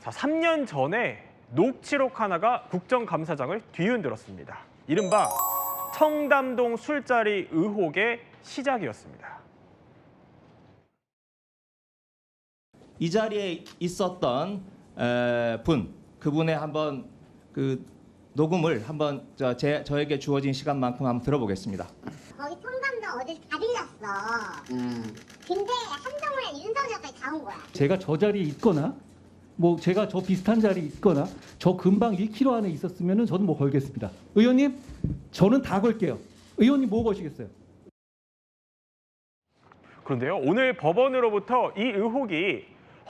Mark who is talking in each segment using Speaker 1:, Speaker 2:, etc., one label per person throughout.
Speaker 1: 자, 3년 전에 녹취록 하나가 국정감사장을 뒤흔들었습니다. 이른바 청담동 술자리 의혹의 시작이었습니다.
Speaker 2: 이 자리에 있었던 그분의 한번 그 녹음을 한번 저에게 주어진 시간만큼 한번 들어보겠습니다.
Speaker 3: 거기 청담동 어딜 다 들렸어. 근데 한동훈이랑 윤석열까지 다 온 거야.
Speaker 4: 제가 저 자리에 있거나 뭐 제가 저 비슷한 자리에 있거나 저 근방 1km 안에 있었으면은 저는 뭐 걸겠습니다. 의원님, 저는 다 걸게요. 의원님 뭐 거시겠어요?
Speaker 1: 그런데요, 오늘 법원으로부터 이 의혹이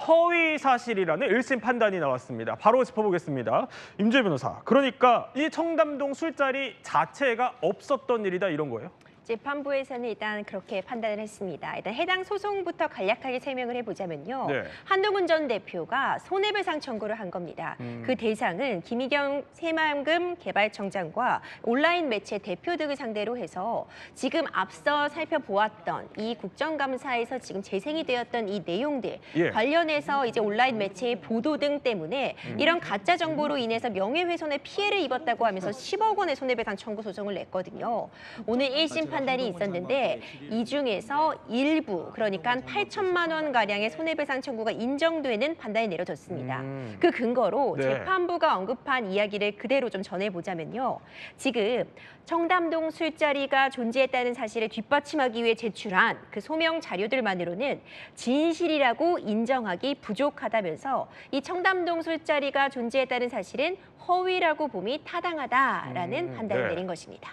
Speaker 1: 허위 사실이라는 1심 판단이 나왔습니다. 바로 짚어보겠습니다. 임주혜 변호사, 그러니까 이 청담동 술자리 자체가 없었던 일이다 이런 거예요?
Speaker 5: 재판부에서는 일단 그렇게 판단을 했습니다. 일단 해당 소송부터 간략하게 설명을 해보자면요.
Speaker 1: 네.
Speaker 5: 한동훈 전 대표가 손해배상 청구를 한 겁니다. 그 대상은 김의겸 새만금 개발청장과 온라인 매체 대표 등을 상대로 해서 지금 앞서 살펴보았던 이 국정감사에서 지금 재생이 되었던 이 내용들 관련해서 이제 온라인 매체의 보도 등 때문에 이런 가짜 정보로 인해서 명예훼손의 피해를 입었다고 하면서 10억 원의 손해배상 청구 소송을 냈거든요. 오늘 1심 판단이 있었는데 이 중에서 일부, 그러니까 8천만 원 가량의 손해배상 청구가 인정되는 판단이 내려졌습니다. 그 근거로 재판부가 언급한 이야기를 그대로 좀 전해보자면요. 지금 청담동 술자리가 존재했다는 사실을 뒷받침하기 위해 제출한 그 소명 자료들만으로는 진실이라고 인정하기 부족하다면서 이 청담동 술자리가 존재했다는 사실은 허위라고 봄이 타당하다라는 판단을 내린 것입니다.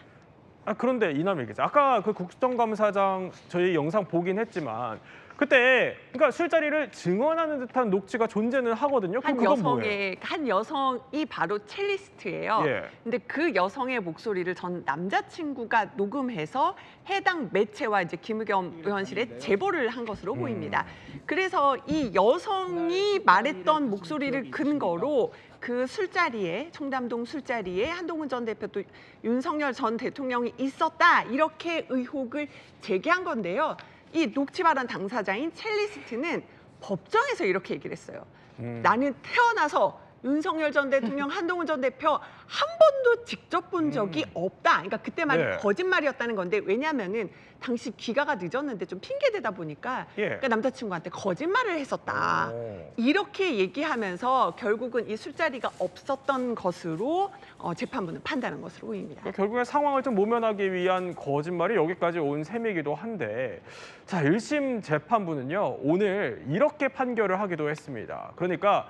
Speaker 1: 그런데 이남일 기자, 아까 그 국정감사장 저희 영상 보긴 했지만 그때 그러니까 술자리를 증언하는 듯한 녹취가 존재는 하거든요.
Speaker 6: 한 여성이 바로 첼리스트예요. 근데 그 여성의 목소리를 전 남자친구가 녹음해서 해당 매체와 이제 김의겸 의원실에 제보를 한 것으로 보입니다. 그래서 이 여성이 말했던 목소리를 근거로 그 술자리에, 청담동 술자리에 한동훈 전 대표 또 윤석열 전 대통령이 있었다, 이렇게 의혹을 제기한 건데요. 이 녹취 발언 당사자인 첼리스트는 법정에서 이렇게 얘기를 했어요. 나는 태어나서 윤석열 전 대통령, 한동훈 전 대표 한 번도 직접 본 적이 없다. 그러니까 그때 말이 거짓말이었다는 건데, 왜냐하면은 당시 귀가가 늦었는데 좀 핑계대다 보니까 그러니까 남자친구한테 거짓말을 했었다. 이렇게 얘기하면서 결국은 이 술자리가 없었던 것으로 재판부는 판단한 것으로 보입니다.
Speaker 1: 그러니까 결국엔 상황을 좀 모면하기 위한 거짓말이 여기까지 온 셈이기도 한데, 자, 1심 재판부는요, 오늘 이렇게 판결을 하기도 했습니다. 그러니까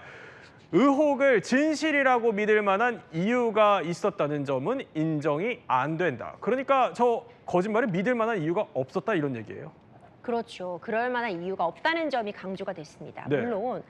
Speaker 1: 의혹을 진실이라고 믿을 만한 이유가 있었다는 점은 인정이 안 된다. 그러니까 저 거짓말을 믿을 만한 이유가 없었다, 이런 얘기예요.
Speaker 5: 그렇죠. 그럴 만한 이유가 없다는 점이 강조가 됐습니다. 물론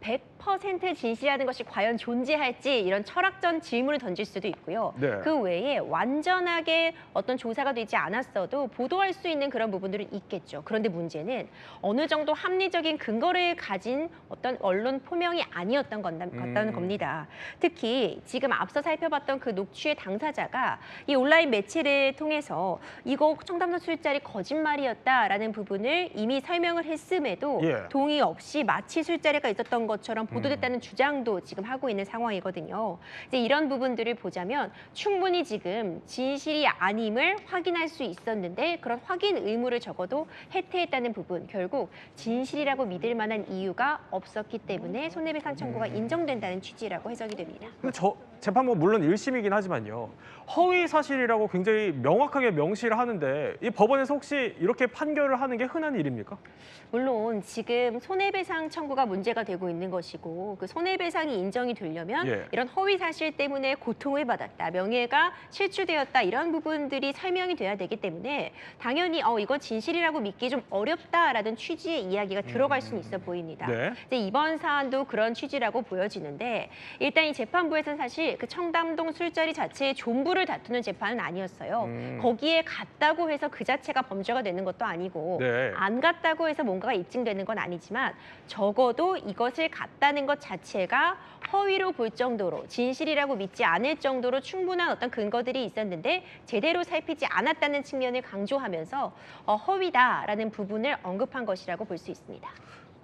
Speaker 5: 100% 진실이라는 것이 과연 존재할지 이런 철학적 질문을 던질 수도 있고요. 그 외에 완전하게 어떤 조사가 되지 않았어도 보도할 수 있는 그런 부분들은 있겠죠. 그런데 문제는 어느 정도 합리적인 근거를 가진 어떤 언론 표명이 아니었던 것다는 겁니다. 특히 지금 앞서 살펴봤던 그 녹취의 당사자가 이 온라인 매체를 통해서 이거 청담동 술자리 거짓말이었다라는 부분을 이미 설명을 했음에도 동의 없이 마치 술자리가 있었던 것처럼 보도됐다는 주장도 지금 하고 있는 상황이거든요. 이제 이런 부분들을 보자면 충분히 지금 진실이 아님을 확인할 수 있었는데 그런 확인 의무를 적어도 해태했다는 부분, 결국 진실이라고 믿을 만한 이유가 없었기 때문에 손해배상 청구가 인정된다는 취지라고 해석이 됩니다.
Speaker 1: 근데 재판부 물론 1심이긴 하지만요, 허위 사실이라고 굉장히 명확하게 명시를 하는데 이 법원에서 혹시 이렇게 판결을 하는 게 흔한 일입니까?
Speaker 5: 물론 지금 손해배상 청구가 문제가 되고 있는 것이고, 그 손해배상이 인정이 되려면 이런 허위 사실 때문에 고통을 받았다, 명예가 실추되었다, 이런 부분들이 설명이 돼야 되기 때문에 당연히 이건 진실이라고 믿기 좀 어렵다라는 취지의 이야기가 들어갈 수는 있어 보입니다. 이제 이번 사안도 그런 취지라고 보여지는데, 일단 이 재판부에서는 사실 그 청담동 술자리 자체의 존부를 다투는 재판은 아니었어요. 거기에 갔다고 해서 그 자체가 범죄가 되는 것도 아니고 안 갔다고 해서 뭔가가 입증되는 건 아니지만 적어도 이것을 갔다는 것 자체가 허위로 볼 정도로, 진실이라고 믿지 않을 정도로 충분한 어떤 근거들이 있었는데 제대로 살피지 않았다는 측면을 강조하면서 허위다라는 부분을 언급한 것이라고 볼 수 있습니다.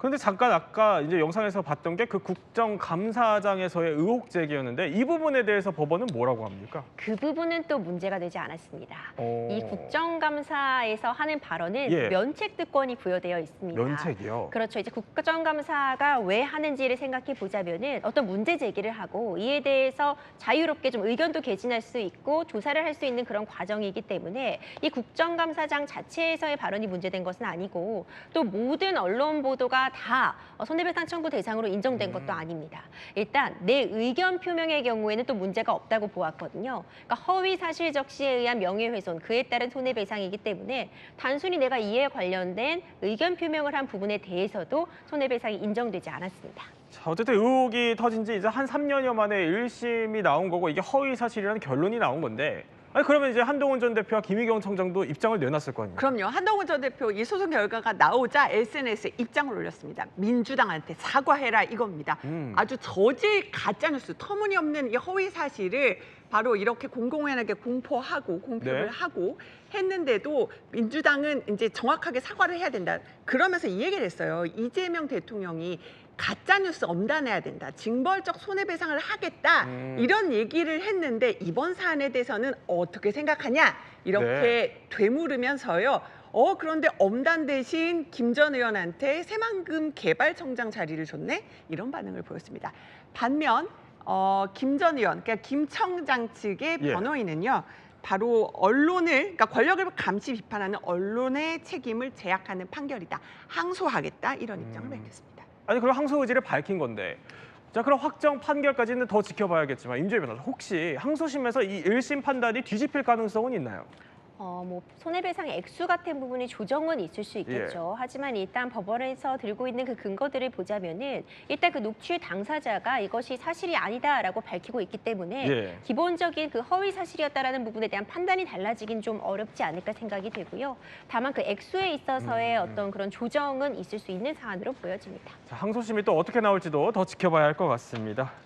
Speaker 1: 그런데 잠깐 아까 이제 영상에서 봤던 게 그 국정감사장에서의 의혹 제기였는데 이 부분에 대해서 법원은 뭐라고 합니까?
Speaker 5: 그 부분은 또 문제가 되지 않았습니다.
Speaker 1: 오.
Speaker 5: 이 국정감사에서 하는 발언은
Speaker 1: 예.
Speaker 5: 면책특권이 부여되어 있습니다.
Speaker 1: 면책이요.
Speaker 5: 그렇죠. 이제 국정감사가 왜 하는지를 생각해 보자면은 어떤 문제 제기를 하고 이에 대해서 자유롭게 좀 의견도 개진할 수 있고 조사를 할 수 있는 그런 과정이기 때문에 이 국정감사장 자체에서의 발언이 문제된 것은 아니고 또 모든 언론 보도가 다 손해배상 청구 대상으로 인정된 것도 아닙니다. 일단 내 의견 표명의 경우에는 또 문제가 없다고 보았거든요. 그러니까 허위 사실 적시에 의한 명예훼손, 그에 따른 손해배상이기 때문에 단순히 내가 이에 관련된 의견 표명을 한 부분에 대해서도 손해배상이 인정되지 않았습니다.
Speaker 1: 자, 어쨌든 의혹이 터진 지 이제 한 3년여 만에 1심이 나온 거고 이게 허위 사실이라는 결론이 나온 건데 아니 그러면 이제 한동훈 전 대표와 김의겸 청장도 입장을 내놨을 거 아니에요?
Speaker 6: 그럼요. 한동훈 전 대표 이 소송 결과가 나오자 SNS에 입장을 올렸습니다. 민주당한테 사과해라 이겁니다. 아주 저질 가짜뉴스, 터무니없는 이 허위 사실을 바로 이렇게 공공연하게 공표를
Speaker 1: 네.
Speaker 6: 하고 했는데도 민주당은 이제 정확하게 사과를 해야 된다. 그러면서 이 얘기를 했어요. 이재명 대통령이 가짜뉴스 엄단해야 된다. 징벌적 손해배상을 하겠다. 이런 얘기를 했는데 이번 사안에 대해서는 어떻게 생각하냐? 이렇게 되물으면서요. 그런데 엄단 대신 김 전 의원한테 새만금 개발청장 자리를 줬네? 이런 반응을 보였습니다. 반면 김 전 의원, 그러니까 김 청장 측의
Speaker 1: 예.
Speaker 6: 변호인은요. 바로 언론을, 그러니까 권력을 감시 비판하는 언론의 책임을 제약하는 판결이다. 항소하겠다. 이런 입장을 밝혔습니다.
Speaker 1: 아니 그럼 항소 의지를 밝힌 건데 자 그럼 확정 판결까지는 더 지켜봐야겠지만 임주혜 변호사 혹시 항소심에서 이 1심 판단이 뒤집힐 가능성은 있나요?
Speaker 5: 뭐 손해배상 액수 같은 부분이 조정은 있을 수 있겠죠. 하지만 일단 법원에서 들고 있는 그 근거들을 보자면은 일단 그 녹취 당사자가 이것이 사실이 아니다라고 밝히고 있기 때문에
Speaker 1: 예.
Speaker 5: 기본적인 그 허위 사실이었다라는 부분에 대한 판단이 달라지긴 좀 어렵지 않을까 생각이 되고요. 다만 그 액수에 있어서의 어떤 그런 조정은 있을 수 있는 사안으로 보여집니다.
Speaker 1: 자, 항소심이 또 어떻게 나올지도 더 지켜봐야 할 것 같습니다.